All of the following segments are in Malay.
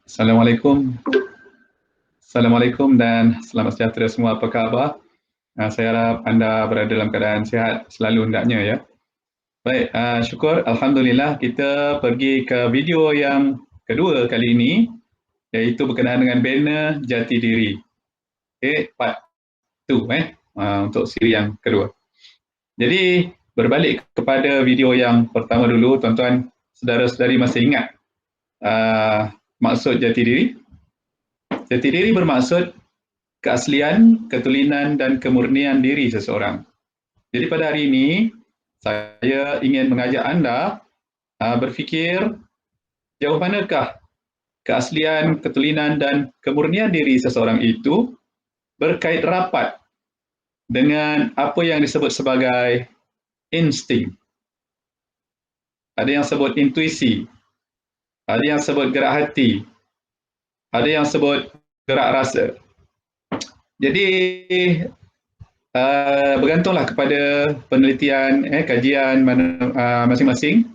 Assalamualaikum. Assalamualaikum dan selamat sejahtera semua. Apa khabar? Saya harap anda berada dalam keadaan sihat selalu hendaknya ya. Baik, syukur Alhamdulillah kita pergi ke video yang kedua kali ini, iaitu berkenaan dengan banner jati diri. Okay, part 2 untuk siri yang kedua. Jadi berbalik kepada video yang pertama dulu, tuan-tuan, saudara-saudari masih ingat maksud jati diri? Jati diri bermaksud keaslian, ketulinan dan kemurnian diri seseorang. Jadi pada hari ini saya ingin mengajak anda berfikir jauh manakah keaslian, ketulinan dan kemurnian diri seseorang itu berkait rapat dengan apa yang disebut sebagai insting. Ada yang sebut intuisi, ada yang sebut gerak hati, ada yang sebut gerak rasa. Jadi bergantunglah kepada penelitian, kajian masing-masing,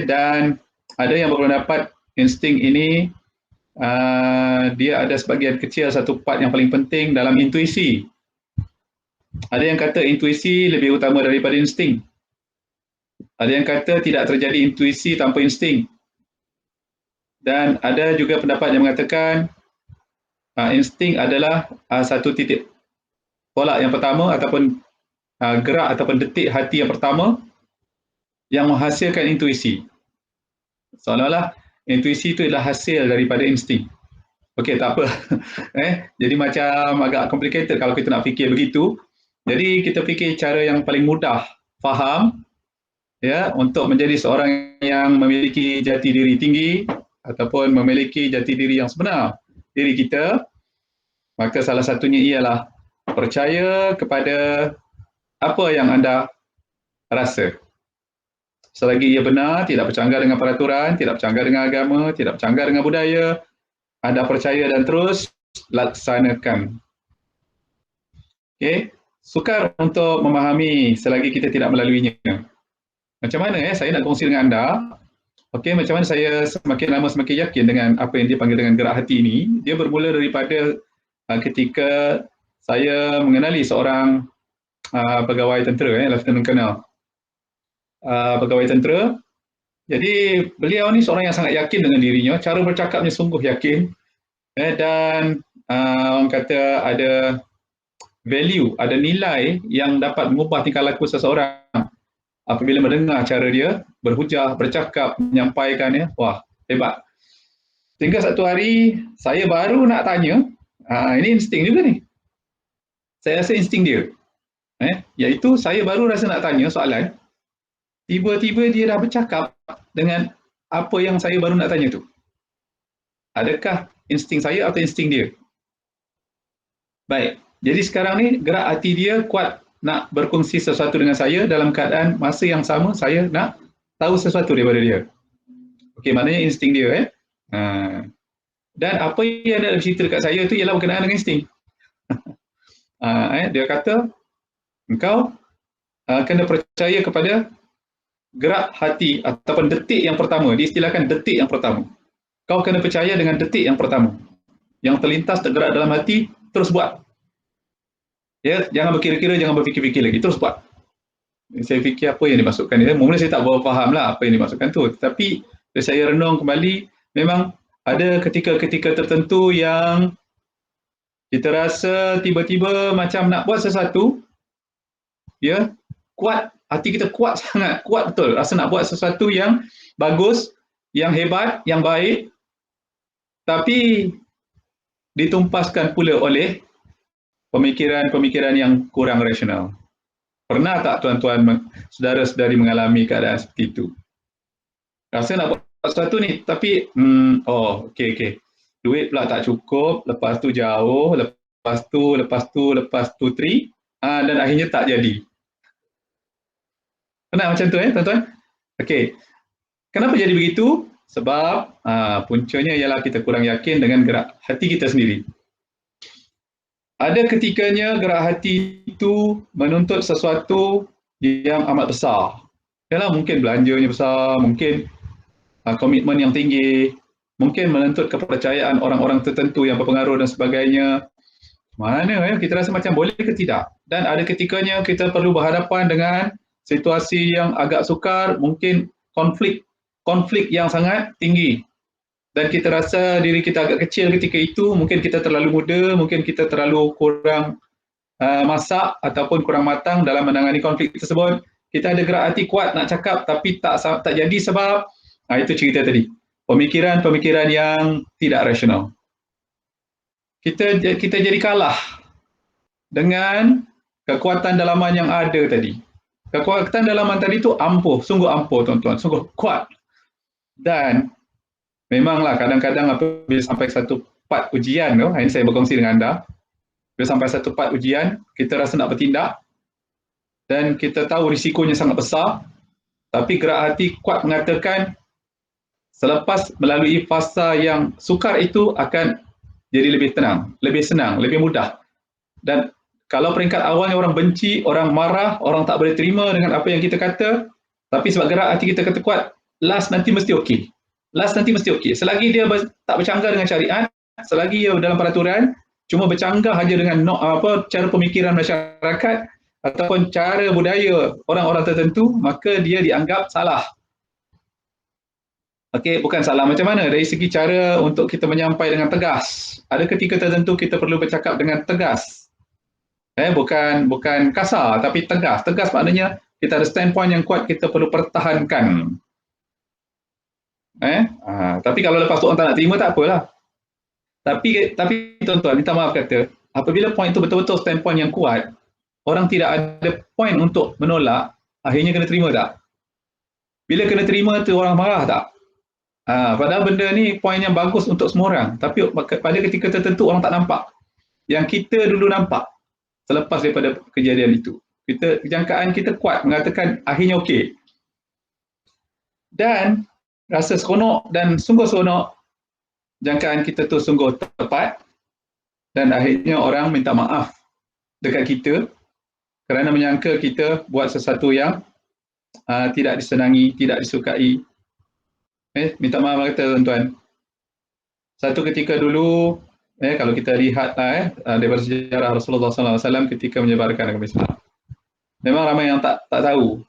dan ada yang berpendapat insting ini dia ada sebahagian kecil satu part yang paling penting dalam intuisi. Ada yang kata intuisi lebih utama daripada insting. Ada yang kata tidak terjadi intuisi tanpa insting. Dan ada juga pendapat yang mengatakan insting adalah satu titik tolak yang pertama ataupun gerak ataupun detik hati yang pertama yang menghasilkan intuisi. Seolah-olah intuisi itu adalah hasil daripada insting. Okey, tak apa. Jadi macam agak complicated kalau kita nak fikir begitu. Jadi kita fikir cara yang paling mudah faham ya untuk menjadi seorang yang memiliki jati diri tinggi ataupun memiliki jati diri yang sebenar diri kita, maka salah satunya ialah percaya kepada apa yang anda rasa. Selagi ia benar, tidak bercanggah dengan peraturan, tidak bercanggah dengan agama, tidak bercanggah dengan budaya, anda percaya dan terus laksanakan. Okay? Sukar untuk memahami selagi kita tidak melaluinya. Macam mana saya nak kongsi dengan anda, okay, macam mana saya semakin lama semakin yakin dengan apa yang dia panggil dengan gerak hati ini. Dia bermula daripada ketika saya mengenali seorang pegawai tentera, Lieutenant Colonel, pegawai tentera. Jadi beliau ni seorang yang sangat yakin dengan dirinya, cara bercakapnya sungguh yakin, dan orang kata ada value, ada nilai yang dapat mengubah tingkah laku seseorang apabila mendengar cara dia berhujah, bercakap, menyampaikannya. Wah, hebat. Sehingga satu hari saya baru nak tanya, ini insting juga ni. Saya rasa insting dia. Iaitu saya baru rasa nak tanya soalan, tiba-tiba dia dah bercakap dengan apa yang saya baru nak tanya tu. Adakah insting saya atau insting dia? Baik, jadi sekarang ni gerak hati dia kuat nak berkongsi sesuatu dengan saya dalam keadaan masa yang sama saya nak tahu sesuatu daripada dia. Okey, maknanya insting dia. Dan apa yang dia cerita dekat saya tu ialah berkenaan dengan insting. Dia kata, engkau kena percaya kepada gerak hati ataupun detik yang pertama. Diistilahkan detik yang pertama. Kau kena percaya dengan detik yang pertama. Yang terlintas tergerak dalam hati, terus buat. Ya, jangan berkira-kira, jangan berfikir-fikir lagi, terus buat. Saya fikir apa yang dimasukkan dia. Mula saya tak berapa faham lah apa yang dimasukkan tu. Tetapi saya renung kembali, memang ada ketika-ketika tertentu yang kita rasa tiba-tiba macam nak buat sesuatu, ya, kuat, hati kita kuat sangat, kuat betul, rasa nak buat sesuatu yang bagus, yang hebat, yang baik, tapi ditumpaskan pula oleh pemikiran-pemikiran yang kurang rasional. Pernah tak tuan-tuan, saudara-saudari mengalami keadaan seperti itu? Rasa nak buat sesuatu ni, tapi okey. Duit pula tak cukup, lepas tu jauh, lepas tu tri, dan akhirnya tak jadi. Pernah macam tu tuan-tuan? Okey. Kenapa jadi begitu? Sebab puncanya ialah kita kurang yakin dengan gerak hati kita sendiri. Ada ketikanya gerak hati itu menuntut sesuatu yang amat besar. Yalah, mungkin belanjanya besar, mungkin komitmen yang tinggi, mungkin menuntut kepercayaan orang-orang tertentu yang berpengaruh dan sebagainya. Mana ya, kita rasa macam boleh ke tidak? Dan ada ketikanya kita perlu berhadapan dengan situasi yang agak sukar, mungkin konflik yang sangat tinggi. Dan kita rasa diri kita agak kecil ketika itu, mungkin kita terlalu muda, mungkin kita terlalu kurang masak ataupun kurang matang dalam menangani konflik tersebut. Kita ada gerak hati kuat nak cakap tapi tak jadi sebab itu cerita tadi. Pemikiran-pemikiran yang tidak rasional. Kita jadi kalah dengan kekuatan dalaman yang ada tadi. Kekuatan dalaman tadi tu ampuh, sungguh ampuh tuan-tuan, sungguh kuat. Dan memanglah kadang-kadang apabila sampai satu part ujian tu, ini saya berkongsi dengan anda, bila sampai satu part ujian, kita rasa nak bertindak dan kita tahu risikonya sangat besar, tapi gerak hati kuat mengatakan selepas melalui fasa yang sukar itu akan jadi lebih tenang, lebih senang, lebih mudah. Dan kalau peringkat awalnya orang benci, orang marah, orang tak boleh terima dengan apa yang kita kata, tapi sebab gerak hati kita kata kuat, last nanti mesti okey. Last nanti mesti okey. Selagi dia tak bercanggah dengan syariat, selagi dia dalam peraturan, cuma bercanggah saja dengan cara pemikiran masyarakat ataupun cara budaya orang-orang tertentu, maka dia dianggap salah. Okey, bukan salah macam mana? Dari segi cara untuk kita menyampai dengan tegas. Ada ketika tertentu kita perlu bercakap dengan tegas. Bukan kasar, tapi tegas. Tegas maknanya kita ada standpoint yang kuat, kita perlu pertahankan. Tapi kalau lepas tu orang tak nak terima, tak apalah. Tapi tuan-tuan, minta maaf kata, apabila point itu betul-betul standpoint yang kuat, orang tidak ada point untuk menolak, akhirnya kena terima tak? Bila kena terima tu orang marah tak? Padahal benda ni point yang bagus untuk semua orang, tapi pada ketika tertentu orang tak nampak. Yang kita dulu nampak selepas daripada kejadian itu. Jangkaan kita kuat mengatakan akhirnya okey. Dan rasa seronok dan sungguh seronok, jangkaan kita tu sungguh tepat dan akhirnya orang minta maaf dekat kita kerana menyangka kita buat sesuatu yang tidak disenangi, tidak disukai. Minta maaf kata tuan-tuan. Satu ketika dulu, kalau kita lihat daripada sejarah Rasulullah SAW ketika menyebarkan agama Islam, memang ramai yang tak tahu.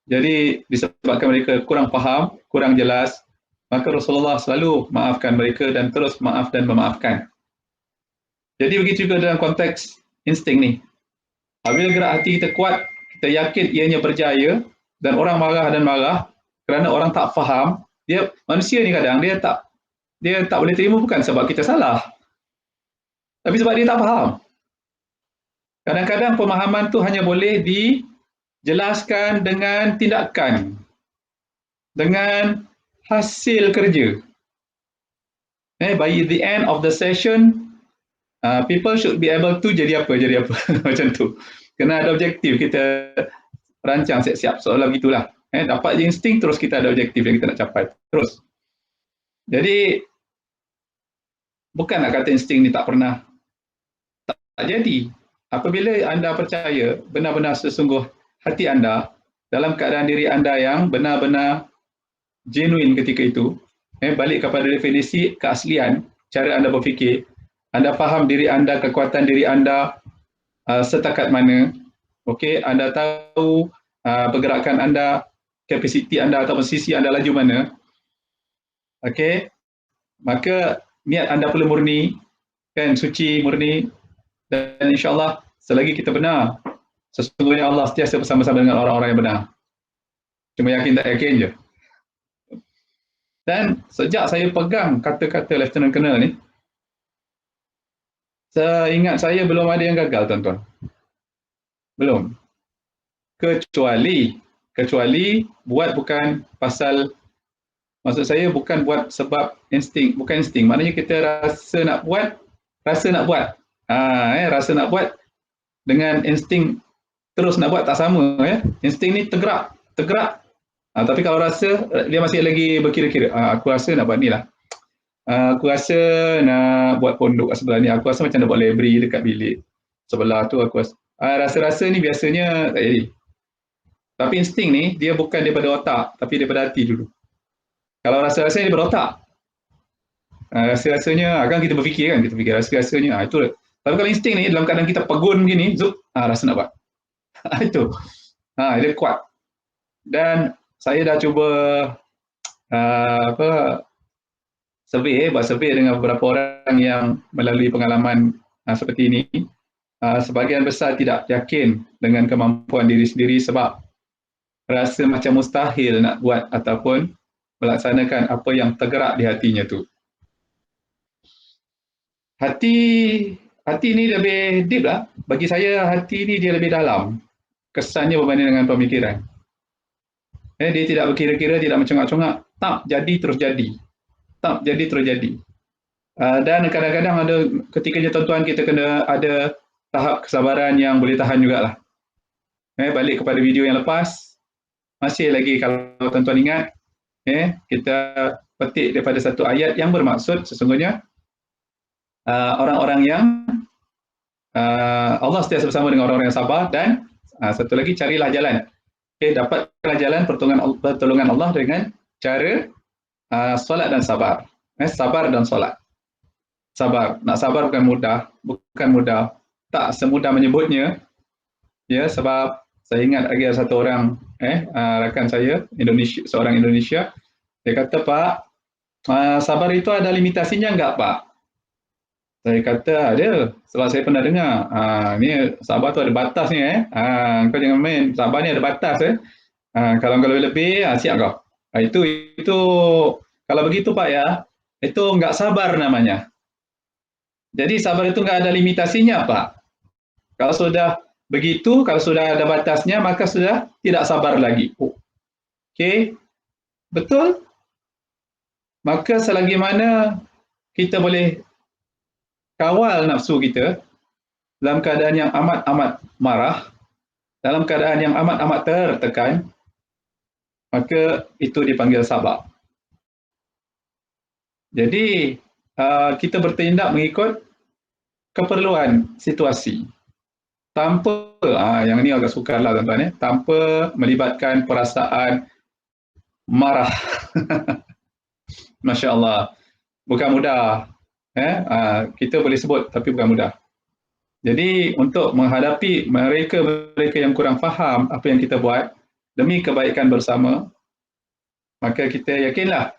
Jadi disebabkan mereka kurang faham, kurang jelas, maka Rasulullah selalu maafkan mereka dan terus maaf dan memaafkan. Jadi begitu juga dalam konteks insting ni. Apabila gerak hati kita kuat, kita yakin ianya berjaya dan orang marah dan marah kerana orang tak faham. Manusia ni kadang dia tak boleh terima bukan sebab kita salah, tapi sebab dia tak faham. Kadang-kadang pemahaman tu hanya boleh dijelaskan dengan tindakan, dengan hasil kerja. By the end of the session, people should be able to jadi apa macam tu. Kena ada objektif, kita rancang siap-siap seolah begitulah. Dapat je insting, terus kita ada objektif yang kita nak capai. Terus. Jadi, bukan nak kata insting ni tak pernah tak jadi. Apabila anda percaya benar-benar sesungguh hati anda dalam keadaan diri anda yang benar-benar genuine ketika itu, balik kepada definisi keaslian, cara anda berfikir, anda faham diri anda, kekuatan diri anda setakat mana, anda tahu pergerakan anda, kapasiti anda atau sisi anda laju mana, maka niat anda perlu murni, suci, murni, dan insyaAllah selagi kita benar, sesungguhnya Allah sentiasa bersama-sama dengan orang-orang yang benar. Cuma yakin tak yakin je. Dan sejak saya pegang kata-kata Lieutenant Colonel ni, seingat saya belum ada yang gagal, tuan-tuan. Belum. Kecuali buat bukan pasal, maksud saya bukan buat sebab insting, bukan insting. Maknanya kita rasa nak buat. Rasa nak buat dengan insting terus nak buat tak sama. Insting ni tergerak. Tapi kalau rasa, dia masih lagi berkira-kira. Aku rasa nak buat ni lah. Aku rasa nak buat pondok kat sebelah ni. Aku rasa macam nak buat library dekat bilik sebelah tu. Aku rasa ni biasanya tak jadi. Tapi insting ni, dia bukan daripada otak, tapi daripada hati dulu. Kalau rasa-rasa ni daripada otak, Rasa-rasanya akan kita berfikir kan, kita fikir rasa-rasanya itu. Tapi kalau insting ni dalam keadaan kita pegun begini, zup, rasa nak buat. Itu. Dia kuat. Dan saya dah cuba buat survey dengan beberapa orang yang melalui pengalaman seperti ini. Sebahagian besar tidak yakin dengan kemampuan diri sendiri sebab rasa macam mustahil nak buat ataupun melaksanakan apa yang tergerak di hatinya tu. Hati ni lebih deep lah. Bagi saya hati ni dia lebih dalam. Kesannya berbanding dengan pemikiran. Dia tidak berkira-kira, tidak mencongak-congak. Tak jadi terus jadi. Tak jadi terus jadi. Dan kadang-kadang ada ketikanya tuan-tuan kita kena ada tahap kesabaran yang boleh tahan jugalah. Balik kepada video yang lepas, masih lagi kalau tuan-tuan ingat, kita petik daripada satu ayat yang bermaksud sesungguhnya orang-orang yang Allah sentiasa bersama dengan orang-orang yang sabar dan satu lagi carilah jalan. Dapatlah jalan pertolongan Allah dengan cara solat dan sabar. Sabar dan solat. Sabar. Nak sabar bukan mudah. Tak semudah menyebutnya. Ya, sebab saya ingat lagi ada satu orang rakan saya, seorang Indonesia, dia kata, "Pak, sabar itu ada limitasinya enggak, Pak?" Saya kata ada, sebab saya pernah dengar. Ni sabar tu ada batas ni. Kau jangan main. Sabar ni ada batas. Kalau kau lebih, siap kau. Itu kalau begitu Pak ya, itu enggak sabar namanya. Jadi sabar itu enggak ada limitasinya Pak. Kalau sudah begitu, kalau sudah ada batasnya, maka sudah tidak sabar lagi. Okey, betul? Maka selagi mana kita boleh kawal nafsu kita dalam keadaan yang amat-amat marah, dalam keadaan yang amat-amat tertekan, maka itu dipanggil sabar. Jadi, kita bertindak mengikut keperluan situasi. Tanpa, yang ini agak sukar lah tuan-tuan, tanpa melibatkan perasaan marah. Masya Allah. Bukan mudah. Kita boleh sebut tapi bukan mudah. Jadi untuk menghadapi mereka yang kurang faham apa yang kita buat demi kebaikan bersama, maka kita yakinlah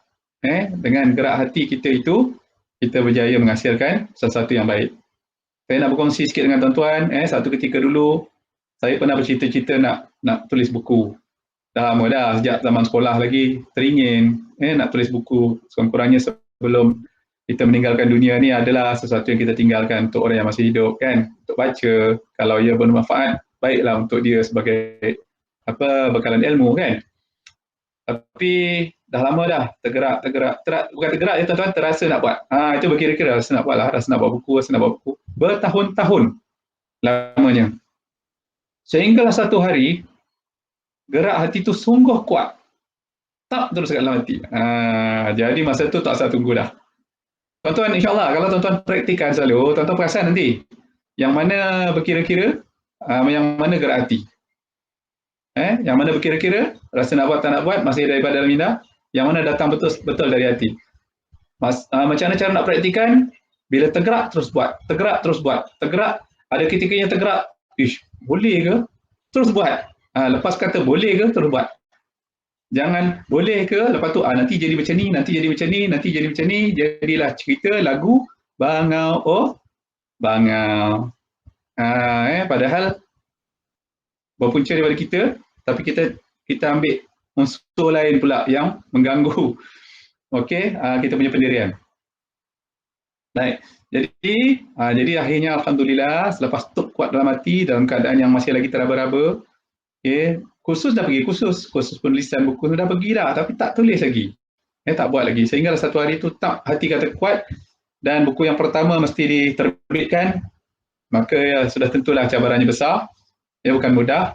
dengan gerak hati kita itu kita berjaya menghasilkan sesuatu yang baik. Saya nak berkongsi sikit dengan tuan-tuan, satu ketika dulu saya pernah bercita-cita nak tulis buku. Dah lama dah, sejak zaman sekolah lagi teringin nak tulis buku. Sekurang-kurangnya sebelum kita meninggalkan dunia ni adalah sesuatu yang kita tinggalkan untuk orang yang masih hidup kan, untuk baca. Kalau ia bermanfaat, baiklah untuk dia sebagai bekalan ilmu kan. Tapi dah lama dah tergerak, bukan tergerak ya tuan-tuan, terasa nak buat. Itu berkira-kira rasa nak buat lah, rasa nak buat buku, bertahun-tahun lamanya. Sehinggalah satu hari, gerak hati tu sungguh kuat. Tak terus kat dalam hati. Jadi masa tu tak usah tunggu dah. Tuan-tuan, insyaAllah kalau tuan-tuan praktikan selalu, tuan-tuan perasan nanti yang mana berkira-kira, yang mana gerak hati. Yang mana berkira-kira, rasa nak buat tak nak buat, masih daripada dalam minda, yang mana datang betul dari hati. Macam mana cara nak praktikan? Bila tergerak, terus buat. Tergerak, ada ketikanya tergerak, boleh ke? Terus buat. Lepas kata boleh ke, terus buat. Jangan boleh ke, lepas tu nanti jadi macam ni, jadilah cerita lagu Bangau Bangau. Padahal berpunca daripada kita, tapi kita ambil unsur lain pula yang mengganggu. Okey, kita punya pendirian. Baik. Jadi akhirnya alhamdulillah selepas tu kuat dalam hati dalam keadaan yang masih lagi teraba-raba, kursus dah pergi, kursus penulisan buku dah pergi dah, tapi tak tulis lagi. Tak buat lagi. Sehingga satu hari tu hati kata kuat dan buku yang pertama mesti diterbitkan, maka sudah tentulah cabarannya besar. Bukan mudah.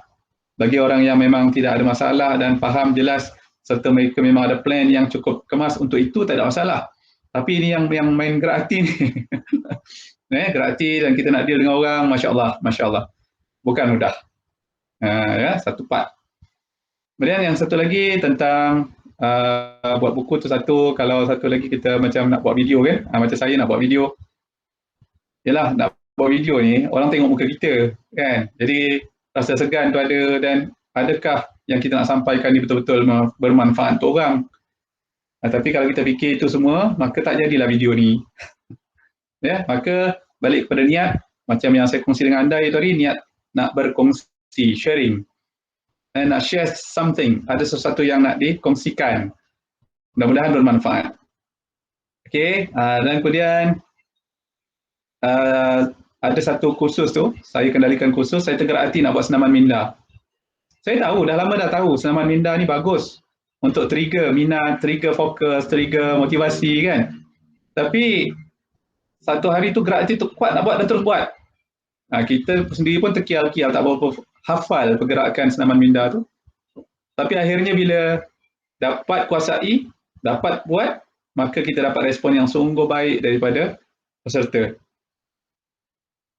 Bagi orang yang memang tidak ada masalah dan faham jelas serta mereka memang ada plan yang cukup kemas untuk itu, tak ada masalah. Tapi ini yang main gerak hati ni. Gerak hati dan kita nak deal dengan orang, Masya Allah. Bukan mudah. Satu part. Kemudian yang satu lagi tentang buat buku tu satu, kalau satu lagi kita macam nak buat video kan, macam saya nak buat video, yalah nak buat video ni orang tengok muka kita kan, jadi rasa segan tu ada, dan adakah yang kita nak sampaikan ni betul-betul bermanfaat untuk orang. Tapi kalau kita fikir itu semua, maka tak jadilah video ni. Ya, maka balik kepada niat, macam yang saya kongsi dengan anda itu tadi, niat nak berkongsi, sharing, nak share something, ada sesuatu yang nak dikongsikan, mudah-mudahan bermanfaat. Okey, dan kemudian ada satu kursus tu, saya kendalikan kursus, saya tergerak hati nak buat senaman minda. Saya tahu, dah lama dah tahu senaman minda ni bagus untuk trigger minat, trigger fokus, trigger motivasi kan. Tapi satu hari tu gerak hati tu kuat nak buat dan terus buat. Kita sendiri pun terkial-kial, tak berapa hafal pergerakan senaman minda tu. Tapi akhirnya bila dapat kuasai, dapat buat, maka kita dapat respon yang sungguh baik daripada peserta.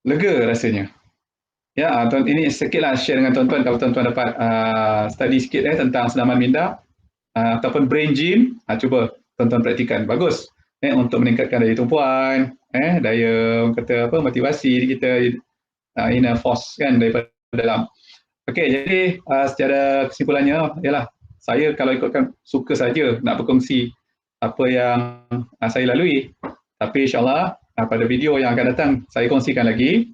Lega rasanya. Ya, ini sikitlah share dengan tuan-tuan, kalau tuan-tuan dapat study sikit tentang senaman minda ataupun brain gym, cuba tuan-tuan praktikan. Bagus untuk meningkatkan daya tumpuan, daya kata apa, motivasi kita, inner force kan daripada dalam. Okey, jadi secara kesimpulannya ialah saya kalau ikutkan suka saja nak berkongsi apa yang saya lalui, tapi insyaAllah pada video yang akan datang saya kongsikan lagi.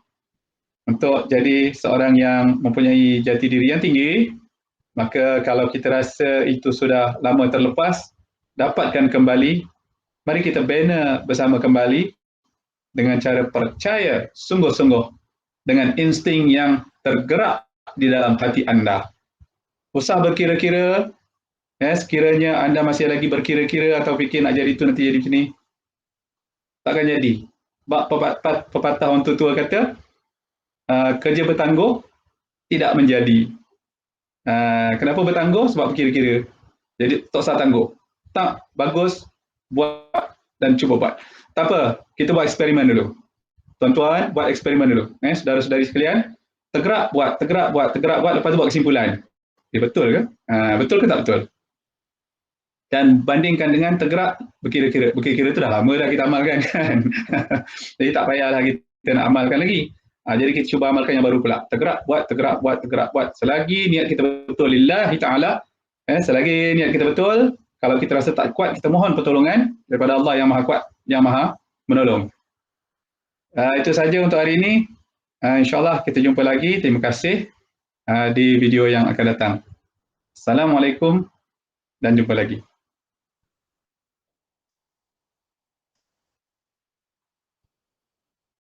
Untuk jadi seorang yang mempunyai jati diri yang tinggi, maka kalau kita rasa itu sudah lama terlepas, dapatkan kembali, mari kita bina bersama kembali dengan cara percaya sungguh-sungguh dengan insting yang tergerak di dalam hati anda. Usah berkira-kira, sekiranya anda masih lagi berkira-kira atau fikir nak jadi itu nanti jadi macam ni, takkan jadi. Pepatah orang tua kata, kerja bertangguh tidak menjadi. Kenapa bertangguh? Sebab berkira-kira. Jadi tak usah tangguh. Tak, bagus, buat dan cuba buat. Tak apa, kita buat eksperimen dulu. Tuan-tuan, buat eksperimen dulu. Saudara-saudari sekalian, tergerak buat, lepas tu buat kesimpulan. Betul ke? Betul ke tak betul? Dan bandingkan dengan tergerak, berkira-kira. Berkira-kira tu dah lama dah kita amalkan kan. Jadi tak payahlah kita nak amalkan lagi. Jadi kita cuba amalkan yang baru pula. Tergerak, buat. Selagi niat kita betul lillahi ta'ala, selagi niat kita betul, kalau kita rasa tak kuat, kita mohon pertolongan daripada Allah yang maha kuat, yang maha menolong. Itu saja untuk hari ini. InsyaAllah kita jumpa lagi. Terima kasih di video yang akan datang. Assalamualaikum dan jumpa lagi.